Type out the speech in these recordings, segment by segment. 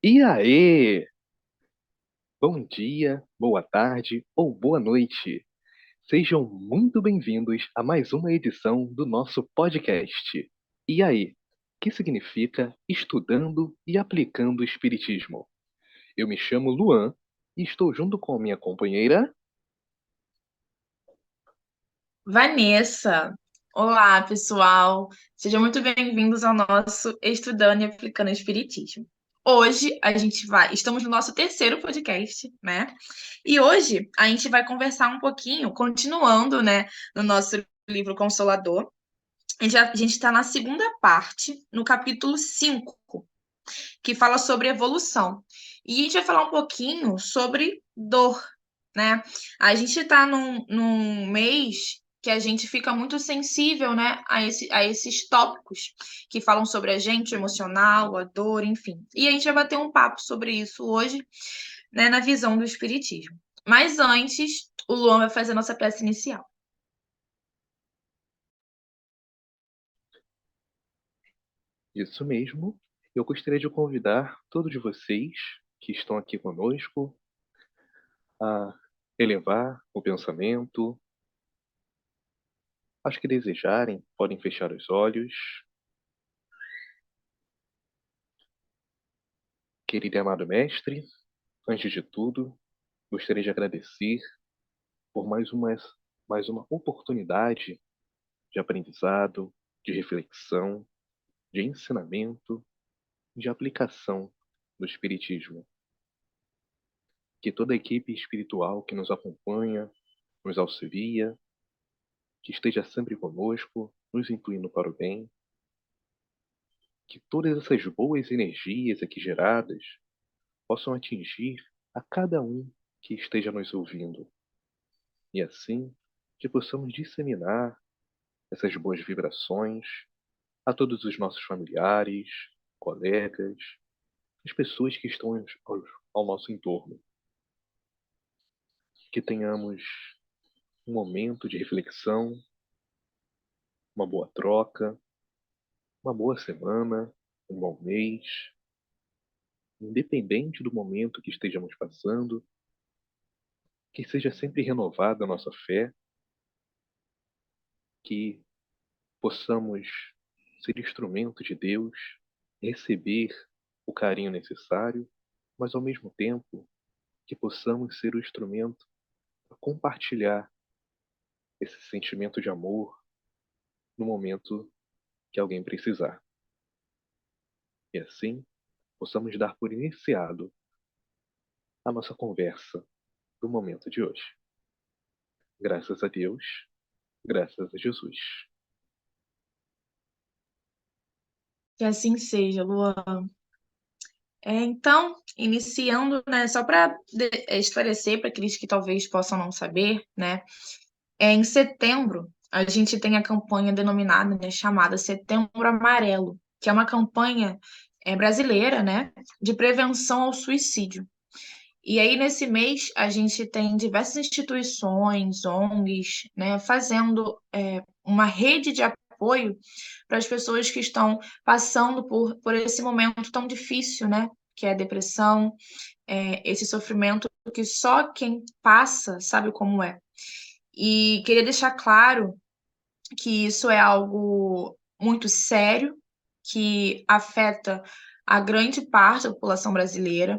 E aí? Bom dia, boa tarde ou boa noite. Sejam muito bem-vindos a mais uma edição do nosso podcast. E aí? Que significa estudando e aplicando o Espiritismo? Eu me chamo Luan e estou junto com a minha companheira. Vanessa, olá pessoal, sejam muito bem-vindos ao nosso Estudando e Aplicando o Espiritismo. Hoje estamos no nosso terceiro podcast, né? E hoje a gente vai conversar um pouquinho, continuando, né, no nosso livro Consolador. A gente está na segunda parte, no capítulo 5, que fala sobre evolução. E a gente vai falar um pouquinho sobre dor, né? A gente está num mês que a gente fica muito sensível, né, a esses tópicos que falam sobre a gente, o emocional, a dor, enfim. E a gente vai bater um papo sobre isso hoje, né, na visão do Espiritismo. Mas antes, o Luan vai fazer a nossa peça inicial. Isso mesmo, eu gostaria de convidar todos vocês que estão aqui conosco a elevar o pensamento. Aos que desejarem, podem fechar os olhos. Querido e amado mestre, antes de tudo, gostaria de agradecer por mais uma oportunidade de aprendizado, de reflexão, de ensinamento, de aplicação do Espiritismo. Que toda a equipe espiritual que nos acompanha, nos auxilia, que esteja sempre conosco, nos incluindo para o bem, que todas essas boas energias aqui geradas possam atingir a cada um que esteja nos ouvindo. E assim, que possamos disseminar essas boas vibrações a todos os nossos familiares, colegas, as pessoas que estão ao nosso entorno. Que tenhamos um momento de reflexão, uma boa troca, uma boa semana, um bom mês, independente do momento que estejamos passando, que seja sempre renovada a nossa fé, que possamos ser instrumento de Deus, receber o carinho necessário, mas ao mesmo tempo que possamos ser o instrumento para compartilhar esse sentimento de amor no momento que alguém precisar. E assim possamos dar por iniciado a nossa conversa do momento de hoje. Graças a Deus, graças a Jesus. Que assim seja, Luan. Então, iniciando, né, só para esclarecer para aqueles que talvez possam não saber, né, em setembro a gente tem a campanha denominada, né, chamada Setembro Amarelo, que é uma campanha brasileira, né, de prevenção ao suicídio. E aí, nesse mês, a gente tem diversas instituições, ONGs, né, fazendo uma rede de apoio para as pessoas que estão passando por esse momento tão difícil, né, que é a depressão, esse sofrimento que só quem passa sabe como é. E queria deixar claro que isso é algo muito sério, que afeta a grande parte da população brasileira.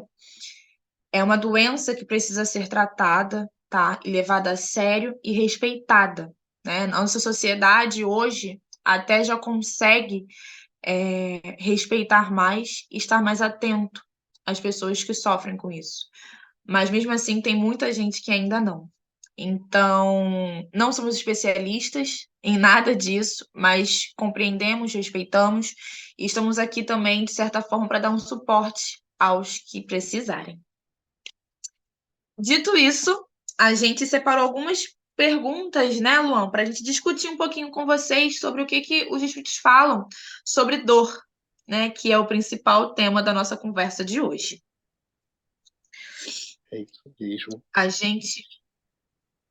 É uma doença que precisa ser tratada, tá? E levada a sério e respeitada, né? Nossa sociedade hoje até já consegue respeitar mais e estar mais atento às pessoas que sofrem com isso. Mas mesmo assim, tem muita gente que ainda não. Então, não somos especialistas em nada disso, mas compreendemos, respeitamos e estamos aqui também, de certa forma, para dar um suporte aos que precisarem. Dito isso, a gente separou algumas perguntas, né, Luan, para a gente discutir um pouquinho com vocês sobre o que os espíritos falam sobre dor, né, que é o principal tema da nossa conversa de hoje. É isso mesmo. A gente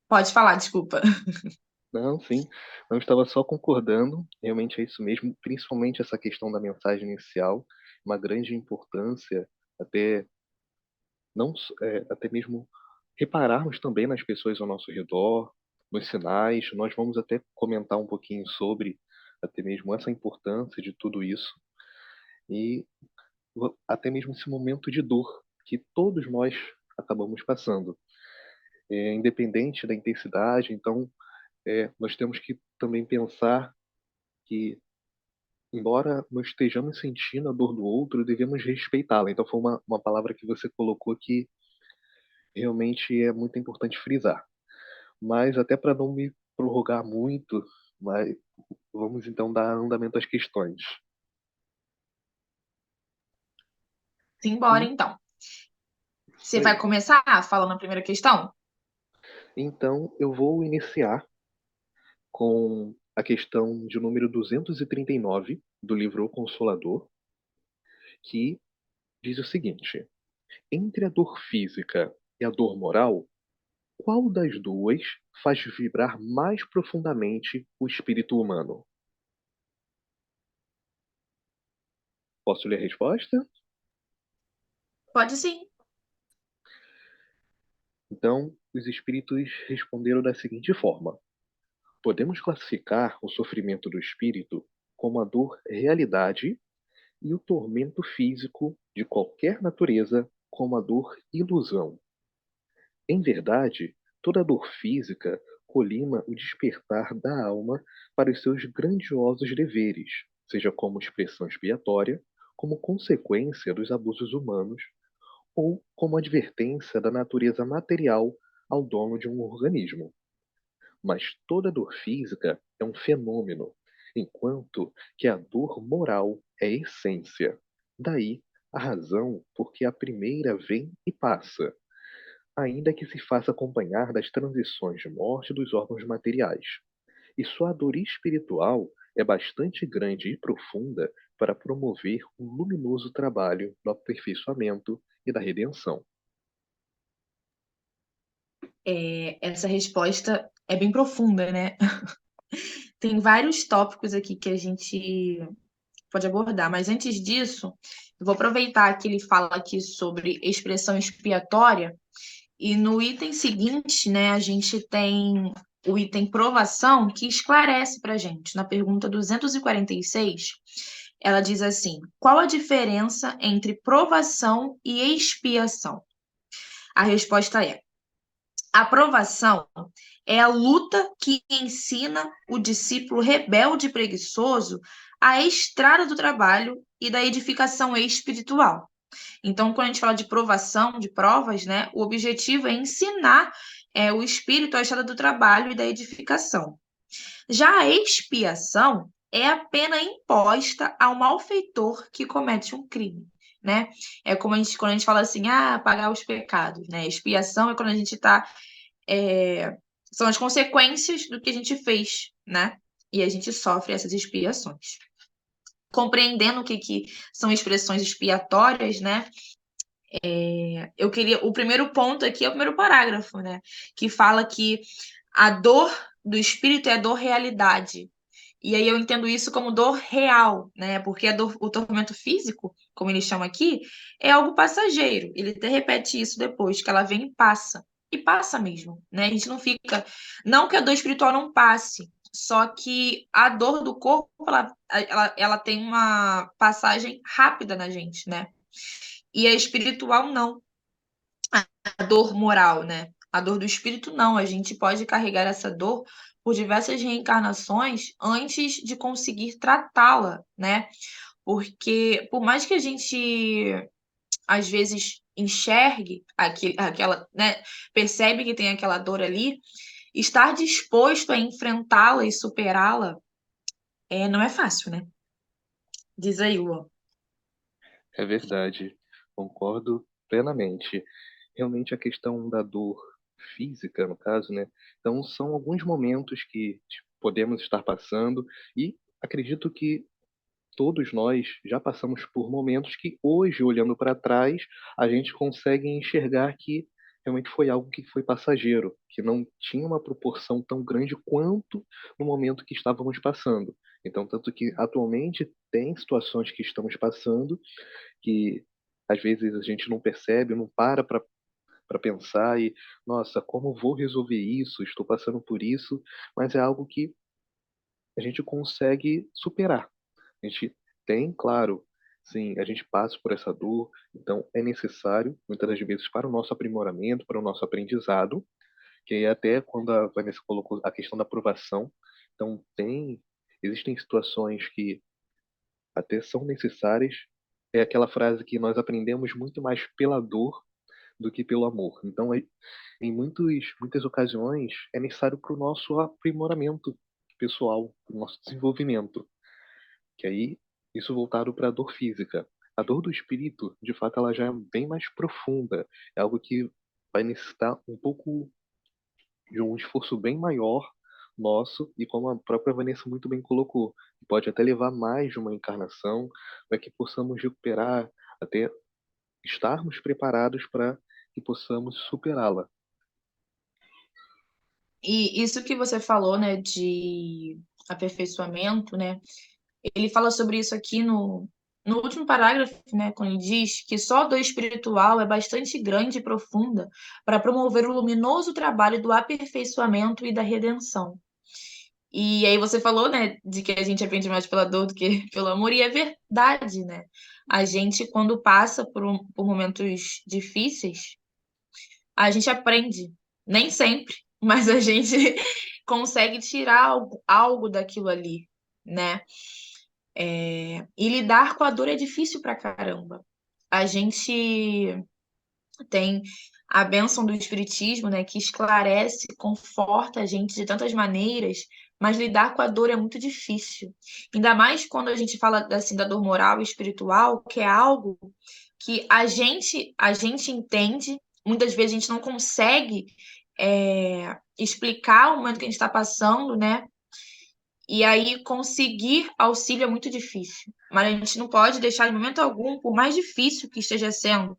pode falar, desculpa. Não, sim, não estava só concordando, realmente é isso mesmo, principalmente essa questão da mensagem inicial, uma grande importância até não até mesmo repararmos também nas pessoas ao nosso redor, nos sinais. Nós vamos até comentar um pouquinho sobre até mesmo essa importância de tudo isso e até mesmo esse momento de dor que todos nós acabamos passando, independente da intensidade. Então, nós temos que também pensar que, embora nós estejamos sentindo a dor do outro, devemos respeitá-la. Então, foi uma palavra que você colocou que realmente é muito importante frisar. Mas até para não me prorrogar muito, mas vamos então dar andamento às questões. Simbora, E então. isso Você vai aí. começar falando a primeira questão? Então, eu vou iniciar com a questão de número 239 do livro O Consolador, que diz o seguinte: entre a dor física e a dor moral, qual das duas faz vibrar mais profundamente o espírito humano? Posso ler a resposta? Pode sim. Então, os espíritos responderam da seguinte forma: podemos classificar o sofrimento do espírito como a dor realidade e o tormento físico de qualquer natureza como a dor ilusão. Em verdade, toda dor física colima o despertar da alma para os seus grandiosos deveres, seja como expressão expiatória, como consequência dos abusos humanos ou como advertência da natureza material ao dono de um organismo. Mas toda dor física é um fenômeno, enquanto que a dor moral é essência. Daí a razão por que a primeira vem e passa, ainda que se faça acompanhar das transições de morte dos órgãos materiais. E sua dor espiritual é bastante grande e profunda para promover um luminoso trabalho do aperfeiçoamento e da redenção. Essa resposta é bem profunda, né? Tem vários tópicos aqui que a gente pode abordar, mas antes disso, eu vou aproveitar que ele fala aqui sobre expressão expiatória, e no item seguinte, né, a gente tem o item provação, que esclarece para a gente. Na pergunta 246, ela diz assim: qual a diferença entre provação e expiação? A resposta é: a provação é a luta que ensina o discípulo rebelde e preguiçoso a estrada do trabalho e da edificação espiritual. Então, quando a gente fala de provação, de provas, né, o objetivo é ensinar o espírito a estrada do trabalho e da edificação. Já a expiação é a pena imposta ao malfeitor que comete um crime. Né? É como quando a gente fala assim, pagar os pecados, né? Expiação é quando a gente está são as consequências do que a gente fez, né? E a gente sofre essas expiações. Compreendendo o que são expressões expiatórias, né? Eu queria. O primeiro ponto aqui é o primeiro parágrafo, né? Que fala que a dor do espírito é a dor realidade. E aí eu entendo isso como dor real, né? Porque o tormento físico, como eles chamam aqui, é algo passageiro. Ele até repete isso depois, que ela vem e passa. E passa mesmo, né? A gente não fica. Não que a dor espiritual não passe, só que a dor do corpo, ela tem uma passagem rápida na gente, né? E a espiritual não. A dor moral, né? A dor do espírito não. A gente pode carregar essa dor por diversas reencarnações antes de conseguir tratá-la, né? Porque por mais que a gente às vezes enxergue aquela, né, percebe que tem aquela dor ali, estar disposto a enfrentá-la e superá-la não é fácil, né? Diz aí, Luan. É verdade, concordo plenamente. Realmente a questão da dor física, no caso, né? Então são alguns momentos que podemos estar passando e acredito que todos nós já passamos por momentos que hoje, olhando para trás, a gente consegue enxergar que realmente foi algo que foi passageiro, que não tinha uma proporção tão grande quanto no momento que estávamos passando. Então, tanto que atualmente tem situações que estamos passando que às vezes a gente não percebe, não para pensar e, nossa, como vou resolver isso? Estou passando por isso, mas é algo que a gente consegue superar. A gente tem, claro, sim, a gente passa por essa dor, então é necessário, muitas das vezes, para o nosso aprimoramento, para o nosso aprendizado, que é até quando a Vanessa colocou a questão da aprovação. Então, existem situações que até são necessárias. É aquela frase que nós aprendemos muito mais pela dor do que pelo amor. Então, em muitas ocasiões, é necessário para o nosso aprimoramento pessoal, para o nosso desenvolvimento. Que aí, isso voltado para a dor física. A dor do espírito, de fato, ela já é bem mais profunda. É algo que vai necessitar um pouco de um esforço bem maior nosso, e como a própria Vanessa muito bem colocou, pode até levar mais de uma encarnação para que possamos recuperar, até estarmos preparados para que possamos superá-la. E isso que você falou, né, de aperfeiçoamento, né? Ele fala sobre isso aqui no último parágrafo, né, quando ele diz que só a dor espiritual é bastante grande e profunda para promover o luminoso trabalho do aperfeiçoamento e da redenção. E aí você falou, né, de que a gente aprende mais pela dor do que pelo amor, e é verdade, né? A gente, quando passa por momentos difíceis, a gente aprende. Nem sempre, mas a gente consegue tirar algo daquilo ali, né? E lidar com a dor é difícil pra caramba. A gente tem a bênção do Espiritismo, né, que esclarece, conforta a gente de tantas maneiras, mas lidar com a dor é muito difícil. Ainda mais quando a gente fala assim da dor moral e espiritual, que é algo que a gente entende, muitas vezes a gente não consegue explicar o momento que a gente está passando, né? E aí conseguir auxílio é muito difícil. Mas a gente não pode deixar em momento algum, por mais difícil que esteja sendo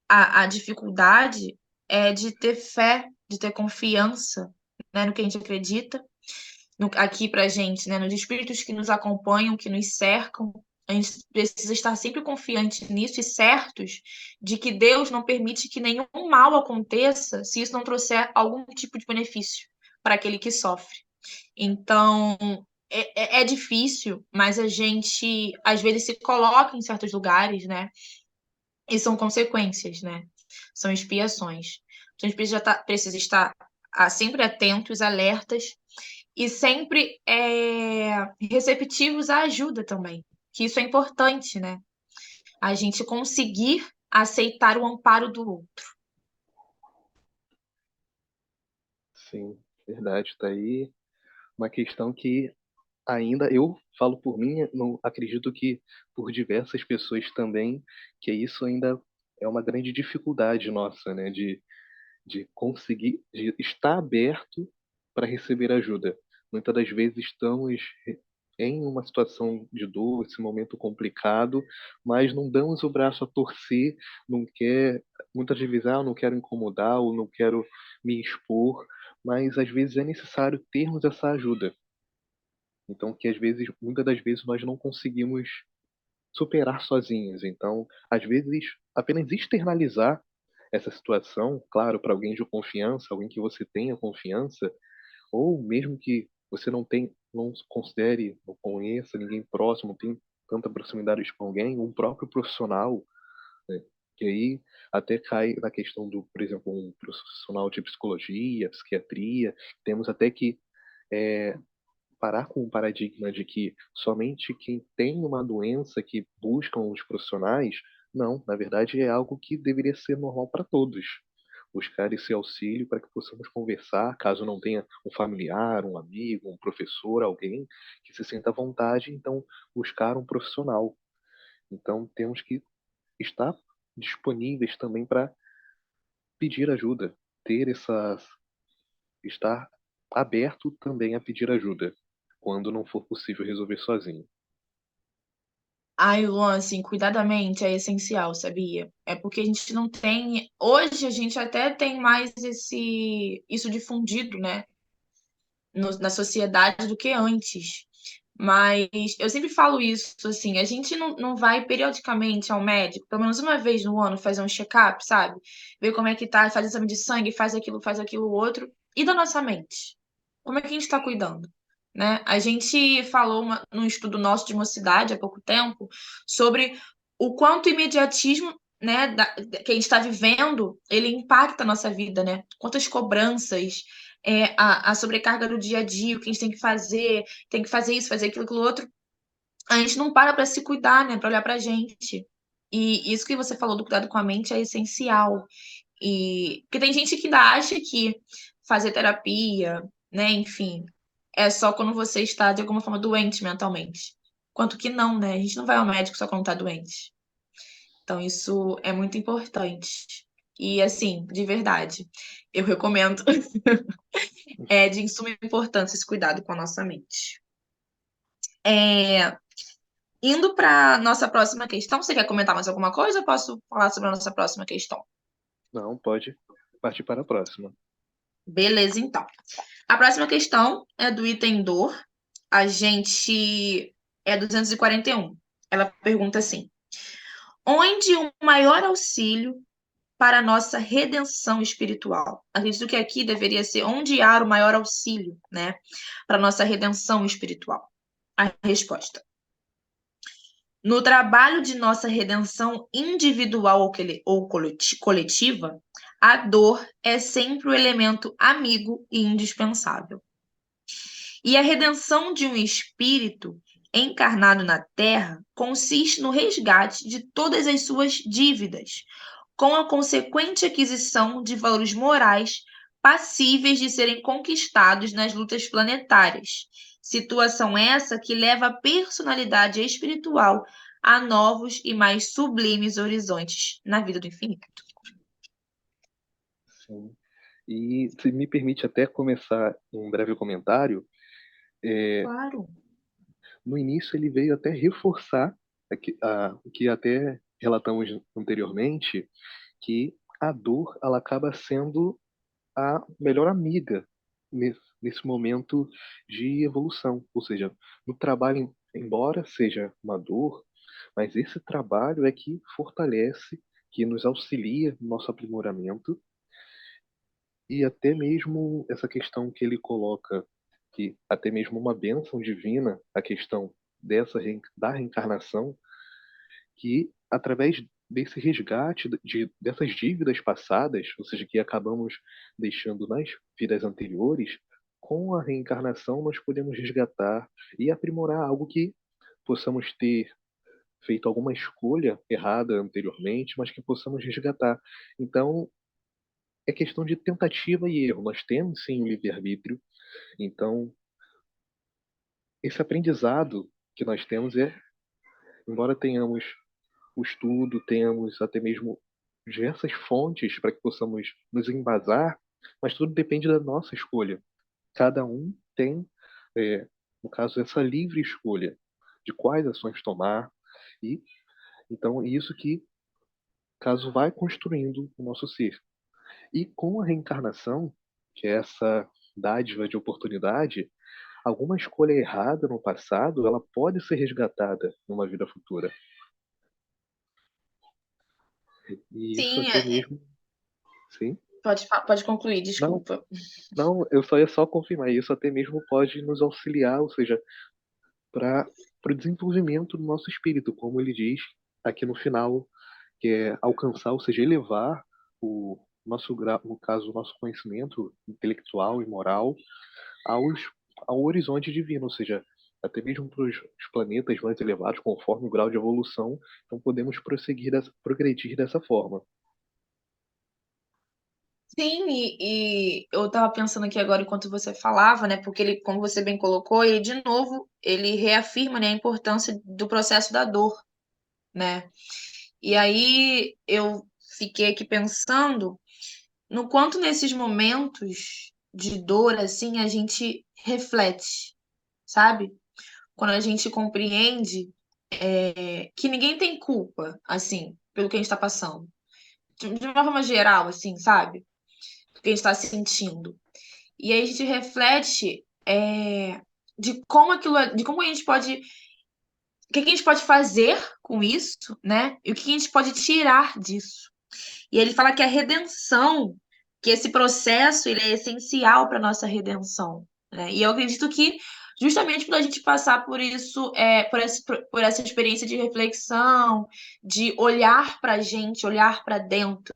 a dificuldade, é de ter fé, de ter confiança, né, no que a gente acredita, aqui pra gente, né, nos espíritos que nos acompanham, que nos cercam. A gente precisa estar sempre confiante nisso e certos de que Deus não permite que nenhum mal aconteça se isso não trouxer algum tipo de benefício para aquele que sofre. Então, é difícil, mas a gente às vezes se coloca em certos lugares, né? E são consequências, né? São expiações. Então, a gente precisa estar sempre atentos, alertas e sempre receptivos à ajuda também. Que isso é importante, né? A gente conseguir aceitar o amparo do outro. Sim, verdade. Está aí uma questão que ainda eu falo por mim, não acredito que por diversas pessoas também, que isso ainda é uma grande dificuldade nossa, né, de conseguir, de estar aberto para receber ajuda. Muitas das vezes estamos em uma situação de dor, esse momento complicado, mas não damos o braço a torcer, não quer, muitas vezes, não quero incomodar ou não quero me expor, mas às vezes é necessário termos essa ajuda. Então, que às vezes, muitas das vezes, nós não conseguimos superar sozinhos. Então, às vezes, apenas externalizar essa situação, claro, para alguém de confiança, alguém que você tenha confiança, ou mesmo que você não se considere, não conheça ninguém próximo, não tem tanta proximidade com alguém, um próprio profissional, né? Que aí até cai na questão do, por exemplo, um profissional de psicologia, psiquiatria, temos até que é, parar com o paradigma de que somente quem tem uma doença que buscam os profissionais, não, na verdade é algo que deveria ser normal para todos. Buscar esse auxílio para que possamos conversar, caso não tenha um familiar, um amigo, um professor, alguém que se sinta à vontade, então buscar um profissional. Então temos que estar disponíveis também para pedir ajuda, ter estar aberto também a pedir ajuda, quando não for possível resolver sozinho. Ai, Luan, assim, cuidar da mente é essencial, sabia? É porque a gente não tem. Hoje a gente até tem mais isso difundido, né? Na sociedade do que antes. Mas eu sempre falo isso, assim, a gente não vai periodicamente ao médico, pelo menos uma vez no ano, fazer um check-up, sabe? Ver como é que tá, faz exame de sangue, faz aquilo outro. E da nossa mente? Como é que a gente tá cuidando? Né? A gente falou num estudo nosso de mocidade há pouco tempo sobre o quanto o imediatismo, né, que a gente está vivendo, ele impacta a nossa vida, né? Quantas cobranças, a sobrecarga do dia a dia, o que a gente tem que fazer isso, fazer aquilo, aquilo outro. A gente não para se cuidar, né, para olhar pra gente. E isso que você falou do cuidado com a mente é essencial. E porque tem gente que ainda acha que fazer terapia, né, enfim, é só quando você está de alguma forma doente mentalmente. Quanto que não, né? A gente não vai ao médico só quando tá doente. Então isso é muito importante. E assim, de verdade, eu recomendo. É de suma importância esse cuidado com a nossa mente. É, indo para nossa próxima questão, você quer comentar mais alguma coisa? Ou posso falar sobre a nossa próxima questão? Não, pode partir para a próxima. Beleza, então. A próxima questão é do item dor. A gente é 241. Ela pergunta assim: onde o maior auxílio para a nossa redenção espiritual? Acredito que aqui deveria ser onde há o maior auxílio, né, para a nossa redenção espiritual. A resposta: no trabalho de nossa redenção individual ou coletiva, a dor é sempre o elemento amigo e indispensável. E a redenção de um espírito encarnado na Terra consiste no resgate de todas as suas dívidas, com a consequente aquisição de valores morais passíveis de serem conquistados nas lutas planetárias. Situação essa que leva a personalidade espiritual a novos e mais sublimes horizontes na vida do infinito. Sim. E se me permite até começar um breve comentário, é, Claro. no início ele veio até reforçar o que até relatamos anteriormente, que a dor ela acaba sendo a melhor amiga nesse momento de evolução. Ou seja, no trabalho, embora seja uma dor, mas esse trabalho é que fortalece, que nos auxilia no nosso aprimoramento e até mesmo essa questão que ele coloca, que até mesmo uma bênção divina, a questão da reencarnação, que através desse resgate dessas dívidas passadas, ou seja, que acabamos deixando nas vidas anteriores, com a reencarnação nós podemos resgatar e aprimorar algo que possamos ter feito alguma escolha errada anteriormente, mas que possamos resgatar. Então, é questão de tentativa e erro. Nós temos sim o livre-arbítrio, então esse aprendizado que nós temos embora tenhamos o estudo, tenhamos até mesmo diversas fontes para que possamos nos embasar, mas tudo depende da nossa escolha. Cada um tem, é, no caso, essa livre escolha de quais ações tomar, e então isso que, caso vai construindo o nosso ser. E com a reencarnação, que é essa dádiva de oportunidade, alguma escolha errada no passado, ela pode ser resgatada numa vida futura. E isso Sim, até mesmo, sim. pode concluir, Não, desculpa. não, eu só ia só confirmar isso até mesmo pode nos auxiliar, ou seja, para o desenvolvimento do nosso espírito, como ele diz aqui no final, que é alcançar, ou seja, elevar o nosso grau, no caso, o nosso conhecimento intelectual e moral aos, ao horizonte divino, ou seja, até mesmo para os planetas mais elevados, conforme o grau de evolução, então podemos progredir dessa forma. Sim, e eu estava pensando aqui agora enquanto você falava, né? Porque ele, como você bem colocou, ele de novo ele reafirma, né, a importância do processo da dor, né? E aí eu fiquei aqui pensando no quanto nesses momentos de dor assim a gente reflete, sabe? Quando a gente compreende que ninguém tem culpa, assim, pelo que a gente está passando. De uma forma geral, assim, sabe? Do que a gente está sentindo. E aí a gente reflete de como aquilo, de como a gente pode, o que a gente pode fazer com isso, né? E o que a gente pode tirar disso. E ele fala que a redenção, que esse processo, ele é essencial para nossa redenção, né? E eu acredito que justamente por a gente passar por isso, por essa experiência de reflexão, de olhar para a gente, olhar para dentro,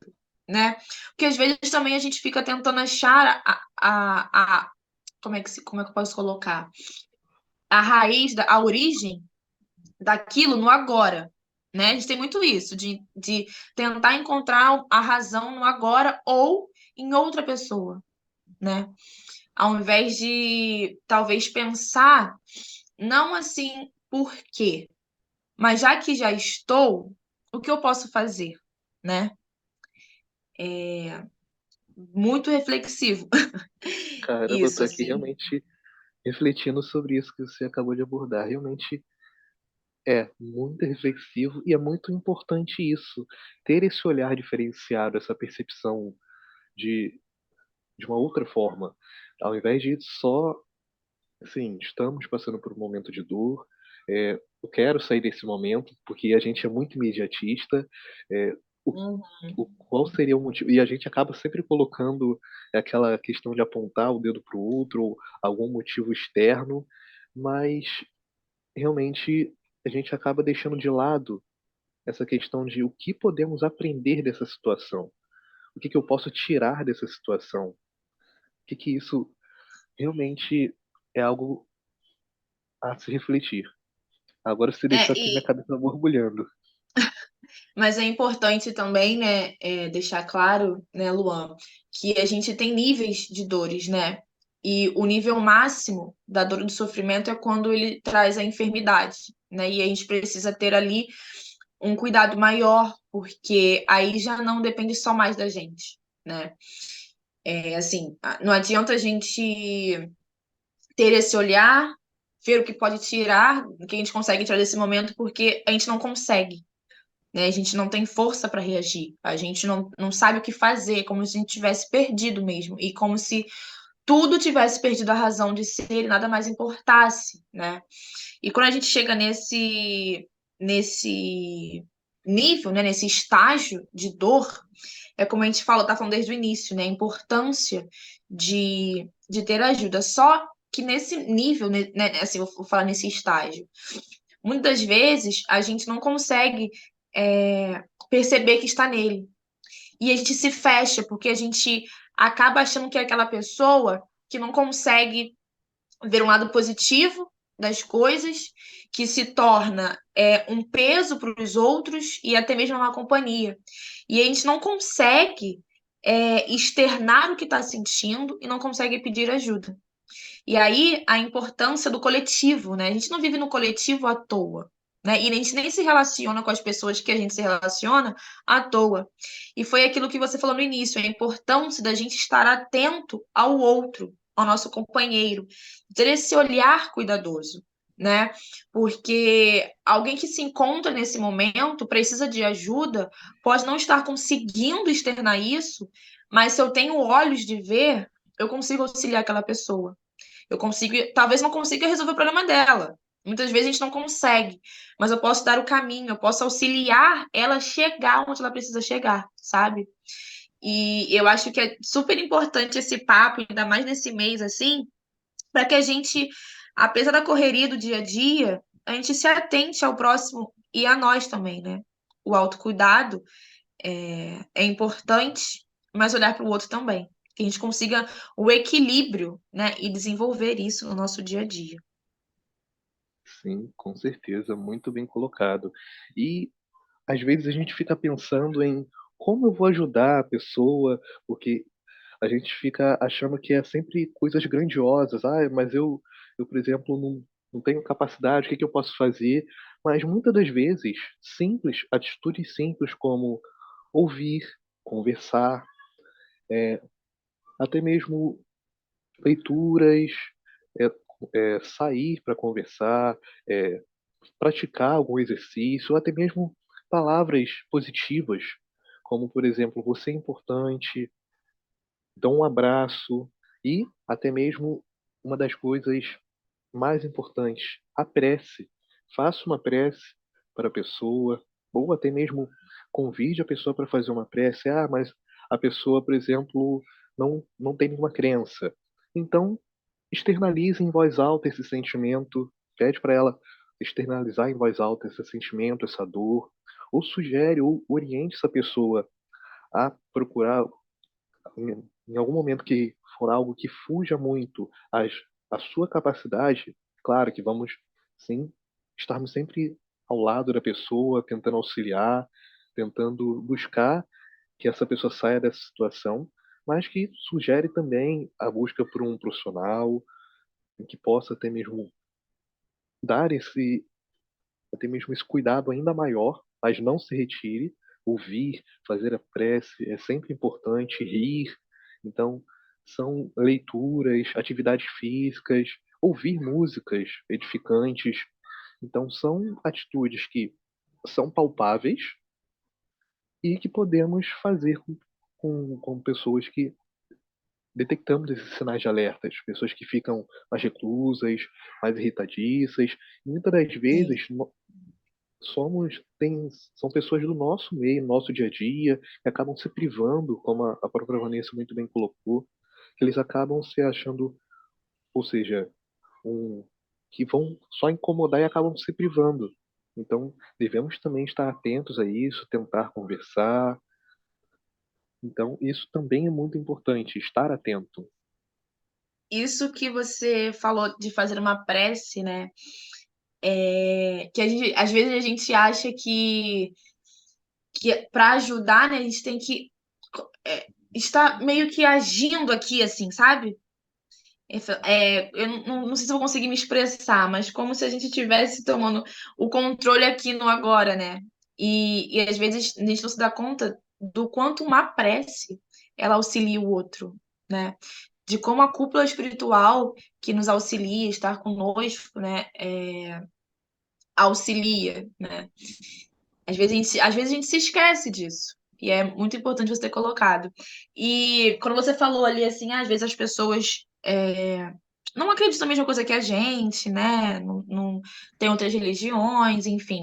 né? Porque às vezes também a gente fica tentando achar como é que eu posso colocar? A raiz, a origem daquilo no agora, né? A gente tem muito isso, de tentar encontrar a razão no agora ou em outra pessoa, né? Ao invés de talvez pensar, não assim, por quê? Mas já que já estou, o que eu posso fazer, né? Muito reflexivo Caramba, eu isso, tô aqui assim. realmente refletindo sobre isso que você acabou de abordar. Realmente é muito reflexivo e é muito importante isso, ter esse olhar diferenciado, essa percepção de, de uma outra forma, ao invés de só, assim, estamos passando por um momento de dor, eu quero sair desse momento, porque a gente é muito imediatista, é, o, Uhum. qual seria o motivo? E a gente acaba sempre colocando aquela questão de apontar o dedo para o outro, ou algum motivo externo, mas realmente a gente acaba deixando de lado essa questão de o que podemos aprender dessa situação, o que que eu posso tirar dessa situação, o que que isso realmente é algo a se refletir. Agora você deixou aqui minha cabeça borbulhando. Mas é importante também, né, deixar claro, né, Luan, que a gente tem níveis de dores, né? E o nível máximo da dor e do sofrimento é quando ele traz a enfermidade, né? E a gente precisa ter ali um cuidado maior, porque aí já não depende só mais da gente, né? É assim, não adianta a gente ter esse olhar, ver o que pode tirar, o que a gente consegue tirar desse momento, porque a gente não consegue, né? A gente não tem força para reagir, a gente não sabe o que fazer, como se a gente tivesse perdido mesmo, e como se tudo tivesse perdido a razão de ser e nada mais importasse, né? E quando a gente chega nesse nível, né, nesse estágio de dor, é como a gente fala, tá falando desde o início, né? A importância de ter ajuda. Só que nesse nível, né, assim, vou falar nesse estágio, muitas vezes a gente não consegue perceber que está nele. E a gente se fecha, porque a gente acaba achando que é aquela pessoa que não consegue ver um lado positivo das coisas, que se torna um peso para os outros e até mesmo uma companhia. E a gente não consegue externar o que está sentindo e não consegue pedir ajuda. E aí a importância do coletivo, né? A gente não vive no coletivo à toa. Né? E a gente nem se relaciona com as pessoas que a gente se relaciona à toa. E foi aquilo que você falou no início, a importância da gente estar atento ao outro, ao nosso companheiro, ter esse olhar cuidadoso, né? Porque alguém que se encontra nesse momento precisa de ajuda, pode não estar conseguindo externar isso, mas se eu tenho olhos de ver, eu consigo auxiliar aquela pessoa. Eu consigo, talvez não consiga resolver o problema dela. Muitas vezes a gente não consegue, mas eu posso dar o caminho, eu posso auxiliar ela a chegar onde ela precisa chegar, sabe? E eu acho que é super importante esse papo, ainda mais nesse mês assim, para que a gente, apesar da correria do dia a dia, a gente se atente ao próximo e a nós também, né? O autocuidado é importante, mas olhar para o outro também. Que a gente consiga o equilíbrio, né? E desenvolver isso no nosso dia a dia. Sim, com certeza, muito bem colocado. E às vezes a gente fica pensando em como eu vou ajudar a pessoa, porque a gente fica achando que é sempre coisas grandiosas. Ah, mas eu por exemplo, não tenho capacidade, o que que eu posso fazer? Mas muitas das vezes, simples, atitudes simples como ouvir, conversar, até mesmo leituras, é, sair para conversar, é, praticar algum exercício, ou até mesmo palavras positivas, como, por exemplo, você é importante, dá um abraço, e até mesmo uma das coisas mais importante, a prece. Faça uma prece para a pessoa, ou até mesmo convide a pessoa para fazer uma prece. Ah, mas a pessoa, por exemplo, não tem nenhuma crença. Então, externalize em voz alta esse sentimento, pede para ela externalizar em voz alta esse sentimento, essa dor, ou sugere ou oriente essa pessoa a procurar em algum momento que for algo que fuja muito à sua capacidade. Claro que vamos sim estarmos sempre ao lado da pessoa, tentando auxiliar, tentando buscar que essa pessoa saia dessa situação, mas que sugere também a busca por um profissional que possa até mesmo dar até mesmo esse cuidado ainda maior, mas não se retire. Ouvir, fazer a prece é sempre importante, rir. Então, são leituras, atividades físicas, ouvir músicas edificantes. Então, são atitudes que são palpáveis e que podemos fazer com pessoas que detectamos esses sinais de alertas, pessoas que ficam mais reclusas, mais irritadiças. E muitas das Sim. vezes são pessoas do nosso meio, nosso dia a dia, que acabam se privando, como a própria Vanessa muito bem colocou, que eles acabam se achando, ou seja, um, que vão só incomodar e acabam se privando. Então, devemos também estar atentos a isso, tentar conversar. Então, isso também é muito importante, estar atento. Isso que você falou de fazer uma prece, né? Que às vezes a gente acha que para ajudar, né, a gente tem que estar meio que agindo aqui, assim, sabe? Eu não sei se eu vou conseguir me expressar, mas como se a gente estivesse tomando o controle aqui no agora, né? E às vezes a gente não se dá conta do quanto uma prece ela auxilia o outro, né? De como a cúpula espiritual que nos auxilia, estar conosco, né? Auxilia, né? Às vezes a gente se esquece disso. E é muito importante você ter colocado. E quando você falou ali assim, às vezes as pessoas não acreditam na mesma coisa que a gente, né? Não tem outras religiões, enfim.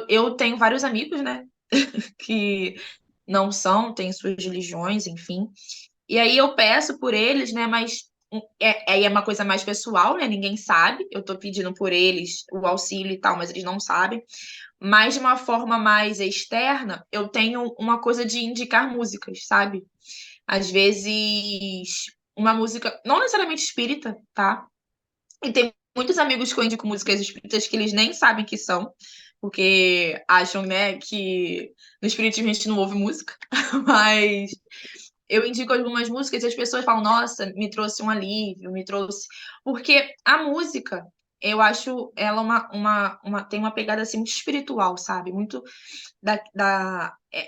Eu tenho vários amigos, né? Que não são, têm suas religiões, enfim. E aí eu peço por eles, né? Mas é uma coisa mais pessoal, né? Ninguém sabe. Eu tô pedindo por eles o auxílio e tal, mas eles não sabem. Mas de uma forma mais externa, eu tenho uma coisa de indicar músicas, sabe? Às vezes, uma música, não necessariamente espírita, tá? E tem muitos amigos que eu indico músicas espíritas que eles nem sabem que são, porque acham, né, que no espiritismo a gente não ouve música, mas eu indico algumas músicas e as pessoas falam, nossa, me trouxe um alívio, me trouxe. Porque a música, eu acho ela tem uma pegada assim muito espiritual, sabe? Muito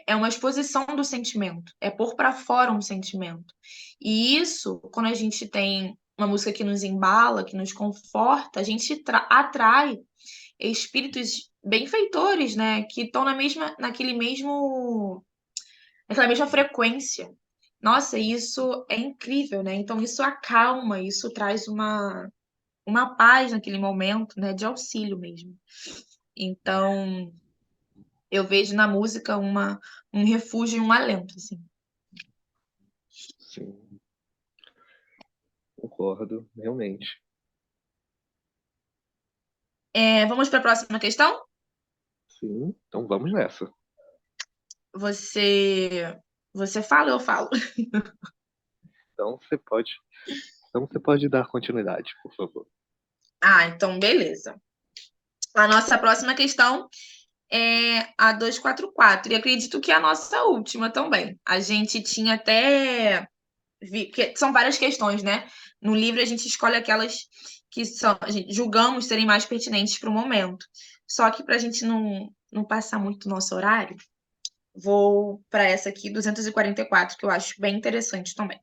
é uma exposição do sentimento, é pôr para fora um sentimento. E isso, quando a gente tem uma música que nos embala, que nos conforta, a gente atrai espíritos benfeitores, né? Que estão naquela mesma frequência. Nossa, isso é incrível, né? Então isso acalma, isso traz uma paz naquele momento, né? De auxílio mesmo. Então, eu vejo na música um refúgio e um alento, assim. Sim, concordo, realmente. Vamos para a próxima questão? Sim, então vamos nessa. Você, você fala, eu falo. Então então você pode dar continuidade, por favor. Ah, então beleza. A nossa próxima questão é a 244 e acredito que é a nossa última também. A gente tinha até porque são várias questões, né? No livro a gente escolhe aquelas que a gente julgamos serem mais pertinentes para o momento. Só que para a gente não passar muito nosso horário, vou para essa aqui, 244, que eu acho bem interessante também.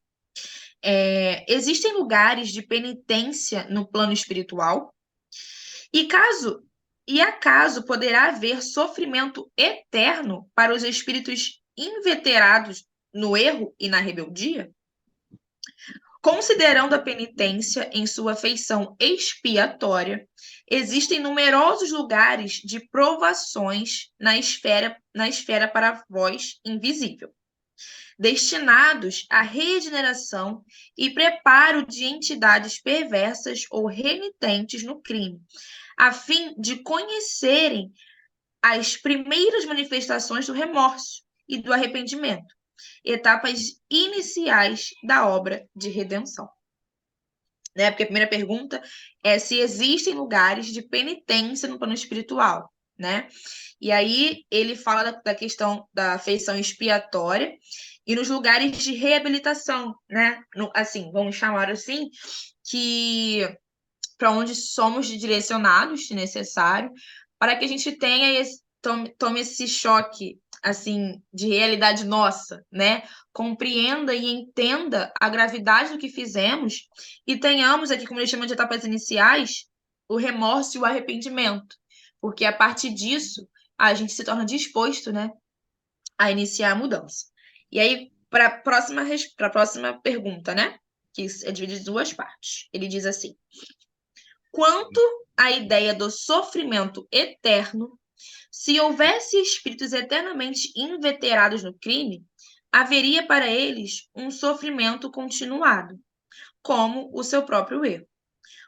Existem lugares de penitência no plano espiritual? E caso e acaso poderá haver sofrimento eterno para os espíritos inveterados no erro e na rebeldia? Considerando a penitência em sua feição expiatória, existem numerosos lugares de provações na esfera para vós invisível, destinados à regeneração e preparo de entidades perversas ou renitentes no crime, a fim de conhecerem as primeiras manifestações do remorso e do arrependimento, etapas iniciais da obra de redenção. Né? Porque a primeira pergunta é se existem lugares de penitência no plano espiritual, né? E aí ele fala da questão da feição expiatória e nos lugares de reabilitação, né? Assim, vamos chamar assim, que para onde somos direcionados, se necessário, para que a gente tenha tome esse choque assim de realidade nossa, né? Compreenda e entenda a gravidade do que fizemos e tenhamos aqui, como eles chamam de etapas iniciais, o remorso e o arrependimento, porque a partir disso a gente se torna disposto, né, a iniciar a mudança. E aí, para a próxima pergunta, né, que é dividida em duas partes. Ele diz assim: quanto à ideia do sofrimento eterno, se houvesse espíritos eternamente inveterados no crime, haveria para eles um sofrimento continuado, como o seu próprio erro.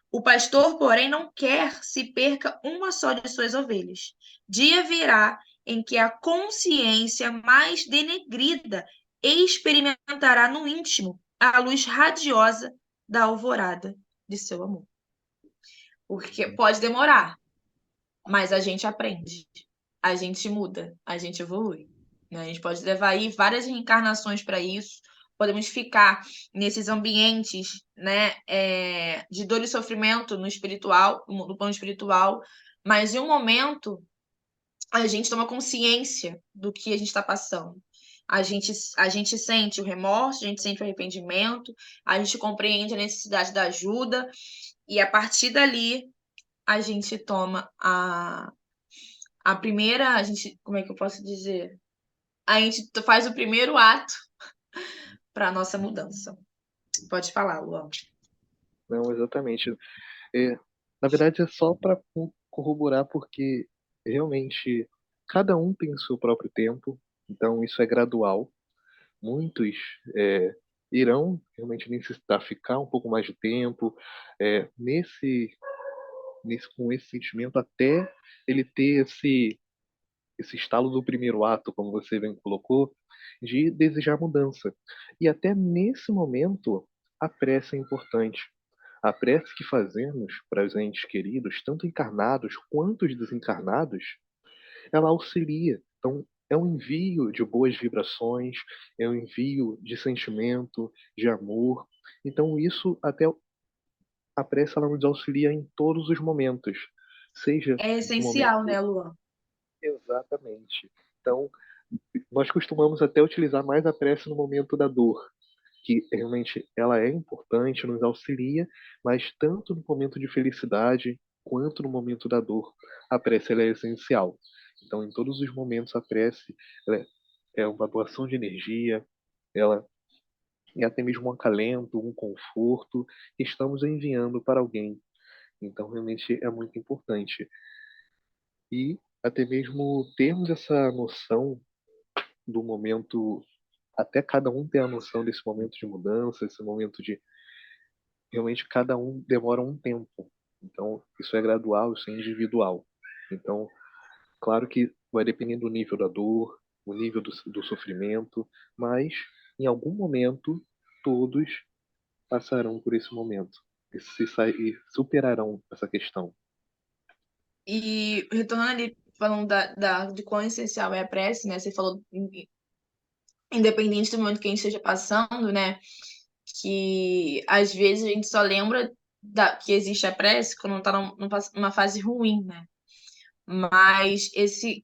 O pastor, porém, não quer se perca uma só de suas ovelhas. Dia virá em que a consciência mais denegrida experimentará no íntimo a luz radiosa da alvorada de seu amor. Porque pode demorar, mas a gente aprende, a gente muda, a gente evolui. Né? A gente pode levar aí várias reencarnações para isso, podemos ficar nesses ambientes, né, de dor e sofrimento no espiritual, no plano espiritual, mas em um momento a gente toma consciência do que a gente está passando. A gente sente o remorso, a gente sente o arrependimento, a gente compreende a necessidade da ajuda, e a partir dali a gente toma a primeira, a gente, como é que eu posso dizer? A gente faz o primeiro ato para a nossa mudança. Pode falar, Luan. Não, exatamente. É, na verdade, é só para corroborar, porque realmente cada um tem o seu próprio tempo, então isso é gradual. Muitos irão realmente necessitar ficar um pouco mais de tempo com esse sentimento até ele ter esse estalo do primeiro ato, como você bem colocou, de desejar mudança. E até nesse momento, a prece é importante. A prece que fazemos para os entes queridos, tanto encarnados quanto os desencarnados, ela auxilia. Então, é um envio de boas vibrações, é um envio de sentimento, de amor. Então, isso até a prece ela nos auxilia em todos os momentos, seja É no essencial, momento né, Luan? exatamente. Então, nós costumamos até utilizar mais a prece no momento da dor, que realmente ela é importante, nos auxilia, mas tanto no momento de felicidade quanto no momento da dor, a prece ela é essencial. Então, em todos os momentos, a prece ela é uma doação de energia, ela é até mesmo um acalento, um conforto que estamos enviando para alguém. Então, realmente é muito importante. E até mesmo termos essa noção do momento, até cada um ter a noção desse momento de mudança, esse momento de realmente cada um demora um tempo. Então, isso é gradual, isso é individual. Então, claro que vai depender do nível da dor, o nível do sofrimento, mas em algum momento todos passarão por esse momento e superarão essa questão. E retornando ali, falando de quão essencial é a prece, né? Você falou, independente do momento que a gente esteja passando, né? Que às vezes a gente só lembra que existe a prece quando está numa fase ruim, né? Mas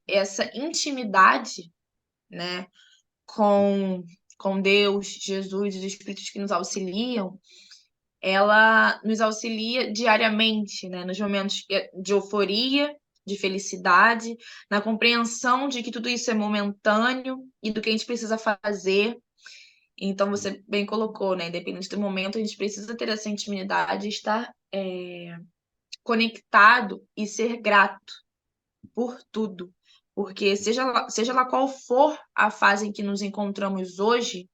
essa intimidade, né, com, com Deus, Jesus, os espíritos que nos auxiliam, ela nos auxilia diariamente, né, nos momentos de euforia, de felicidade, na compreensão de que tudo isso é momentâneo e do que a gente precisa fazer. Então, você bem colocou, né? Independente do momento, a gente precisa ter essa intimidade, estar conectado e ser grato por tudo. Porque seja lá qual for a fase em que nos encontramos hoje,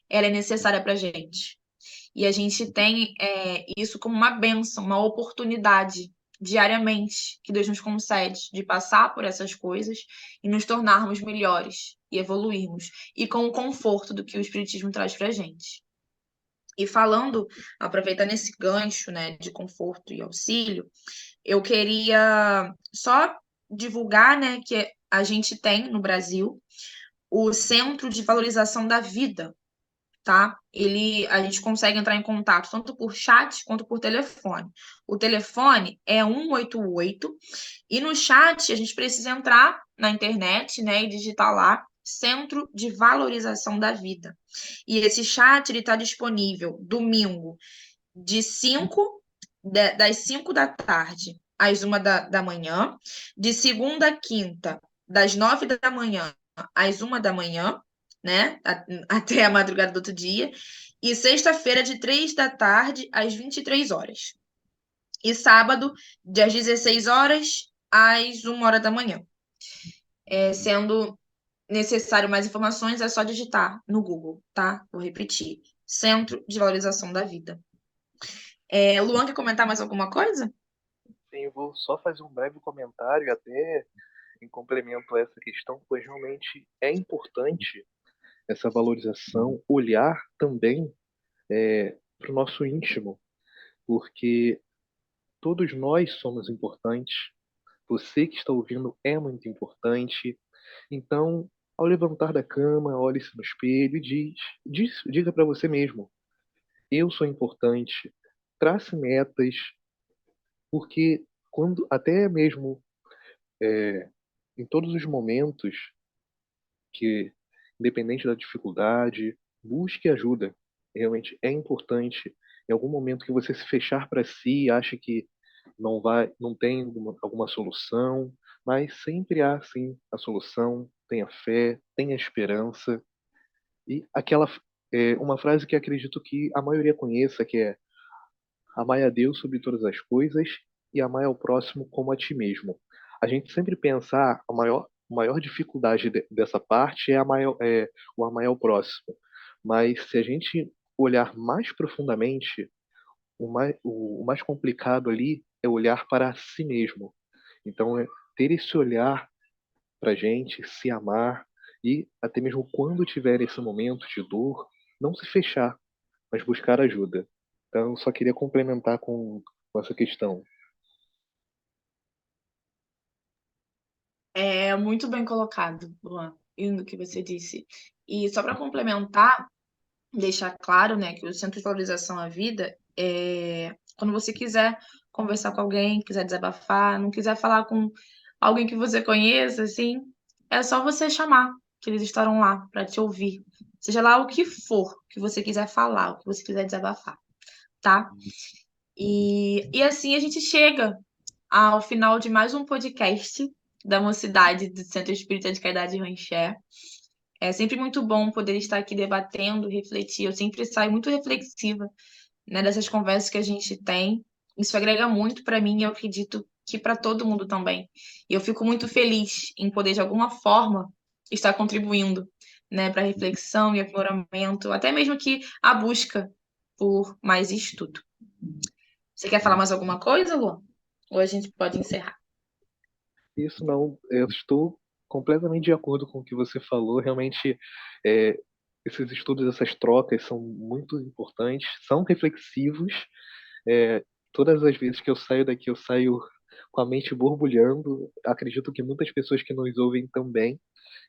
ela é necessária para a gente. E a gente tem isso como uma bênção, uma oportunidade diariamente que Deus nos concede de passar por essas coisas e nos tornarmos melhores e evoluirmos. E com o conforto do que o Espiritismo traz para a gente. E falando, aproveitando esse gancho, né, de conforto e auxílio, eu queria só divulgar, né, que a gente tem no Brasil o Centro de Valorização da Vida, tá? A gente consegue entrar em contato tanto por chat quanto por telefone. O telefone é 188 e no chat a gente precisa entrar na internet, né, e digitar lá Centro de Valorização da Vida. E esse chat ele está disponível domingo de 5 das 5 da tarde às 1 da manhã, de segunda a quinta, das 9 da manhã às 1 da manhã, né? Até a madrugada do outro dia. E sexta-feira, de 3 da tarde às 23 horas. E sábado, das 16 horas às 1 hora da manhã. Sendo necessário mais informações, é só digitar no Google, tá? Vou repetir. Centro de Valorização da Vida. Luan, quer comentar mais alguma coisa? Sim, eu vou só fazer um breve comentário, até em complemento a essa questão, pois realmente é importante essa valorização, olhar também para o nosso íntimo, porque todos nós somos importantes. Você que está ouvindo é muito importante. Então, ao levantar da cama, olhe-se no espelho e diga para você mesmo: eu sou importante. Trace metas, porque quando até mesmo em todos os momentos que, independente da dificuldade, busque ajuda. Realmente é importante. Em algum momento que você se fechar para si, acha que não tem alguma solução, mas sempre há sim a solução. Tenha fé, tenha esperança. E uma frase que acredito que a maioria conheça, que é: amai a Deus sobre todas as coisas e amai ao próximo como a ti mesmo. A gente sempre pensa, a maior dificuldade dessa parte é o amar ao próximo. Mas se a gente olhar mais profundamente, o mais complicado ali é olhar para si mesmo. Então, ter esse olhar para a gente, se amar e até mesmo quando tiver esse momento de dor, não se fechar, mas buscar ajuda. Então, só queria complementar com essa questão. É muito bem colocado, Luan, no que você disse. E só para complementar, deixar claro, né, que o Centro de Valorização à Vida quando você quiser conversar com alguém, quiser desabafar, não quiser falar com alguém que você conheça, assim, é só você chamar, que eles estarão lá para te ouvir. Seja lá o que for que você quiser falar, o que você quiser desabafar, tá? E assim a gente chega ao final de mais um podcast da Mocidade do Centro Espírita de Caridade Ranché. É sempre muito bom poder estar aqui debatendo, refletir. Eu sempre saio muito reflexiva, né, dessas conversas que a gente tem. Isso agrega muito para mim e eu acredito que para todo mundo também. E eu fico muito feliz em poder, de alguma forma, estar contribuindo, né, para reflexão e aprimoramento, até mesmo que a busca por mais estudo. Você quer falar mais alguma coisa, Lu? Ou a gente pode encerrar? Isso não, eu estou completamente de acordo com o que você falou. Realmente, é, esses estudos, essas trocas são muito importantes, são reflexivos. Todas as vezes que eu saio daqui, eu saio com a mente borbulhando. Acredito que muitas pessoas que nos ouvem também.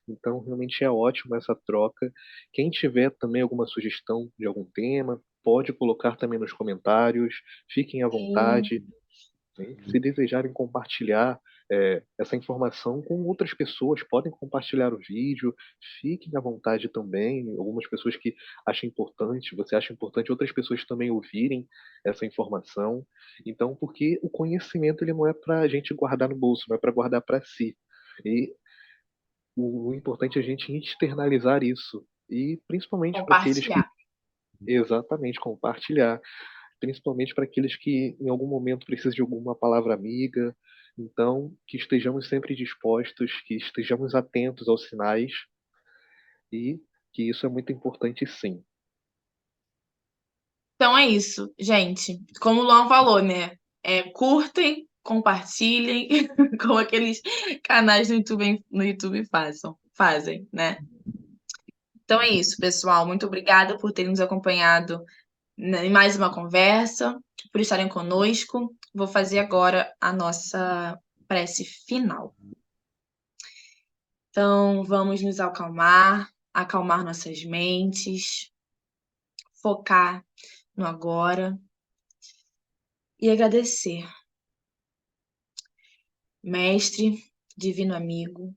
Então, realmente é ótimo essa troca. Quem tiver também alguma sugestão de algum tema, pode colocar também nos comentários. Fiquem à Sim. vontade. Né? Se desejarem compartilhar essa informação com outras pessoas, podem compartilhar o vídeo, fiquem à vontade também. Algumas pessoas que acham importante, você acha importante outras pessoas também ouvirem essa informação. Então, porque o conhecimento ele não é para a gente guardar no bolso, não é para guardar para si. E o importante é a gente externalizar isso. E principalmente para aqueles que Compartilhar. exatamente compartilhar, principalmente para aqueles que em algum momento precisam de alguma palavra amiga. Então, que estejamos sempre dispostos, que estejamos atentos aos sinais e que isso é muito importante, sim. Então é isso, gente. Como o Luan falou, né? Curtem, compartilhem, como aqueles canais no YouTube fazem, né? Então é isso, pessoal. Muito obrigada por terem nos acompanhado em mais uma conversa, por estarem conosco. Vou fazer agora a nossa prece final. Então, vamos nos acalmar, acalmar nossas mentes, focar no agora e agradecer. Mestre, divino amigo,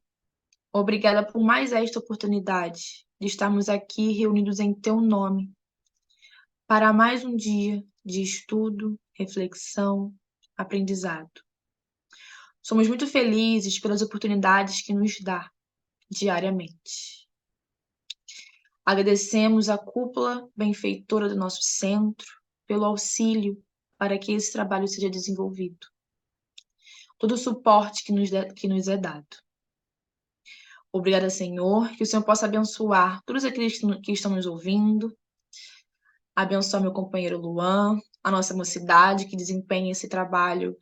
obrigada por mais esta oportunidade de estarmos aqui reunidos em teu nome para mais um dia de estudo, reflexão, aprendizado. Somos muito felizes pelas oportunidades que nos dá diariamente. Agradecemos a cúpula benfeitora do nosso centro pelo auxílio para que esse trabalho seja desenvolvido. Todo o suporte que nos é dado. Obrigada, Senhor, que o Senhor possa abençoar todos aqueles que estão nos ouvindo, abençoar meu companheiro Luan, a nossa mocidade que desempenha esse trabalho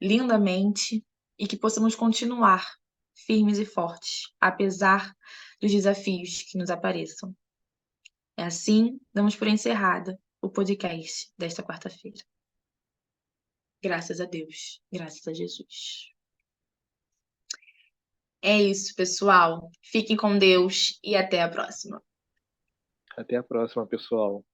lindamente e que possamos continuar firmes e fortes, apesar dos desafios que nos apareçam. É assim, damos por encerrada o podcast desta quarta-feira. Graças a Deus, graças a Jesus. É isso, pessoal. Fiquem com Deus e até a próxima. Até a próxima, pessoal.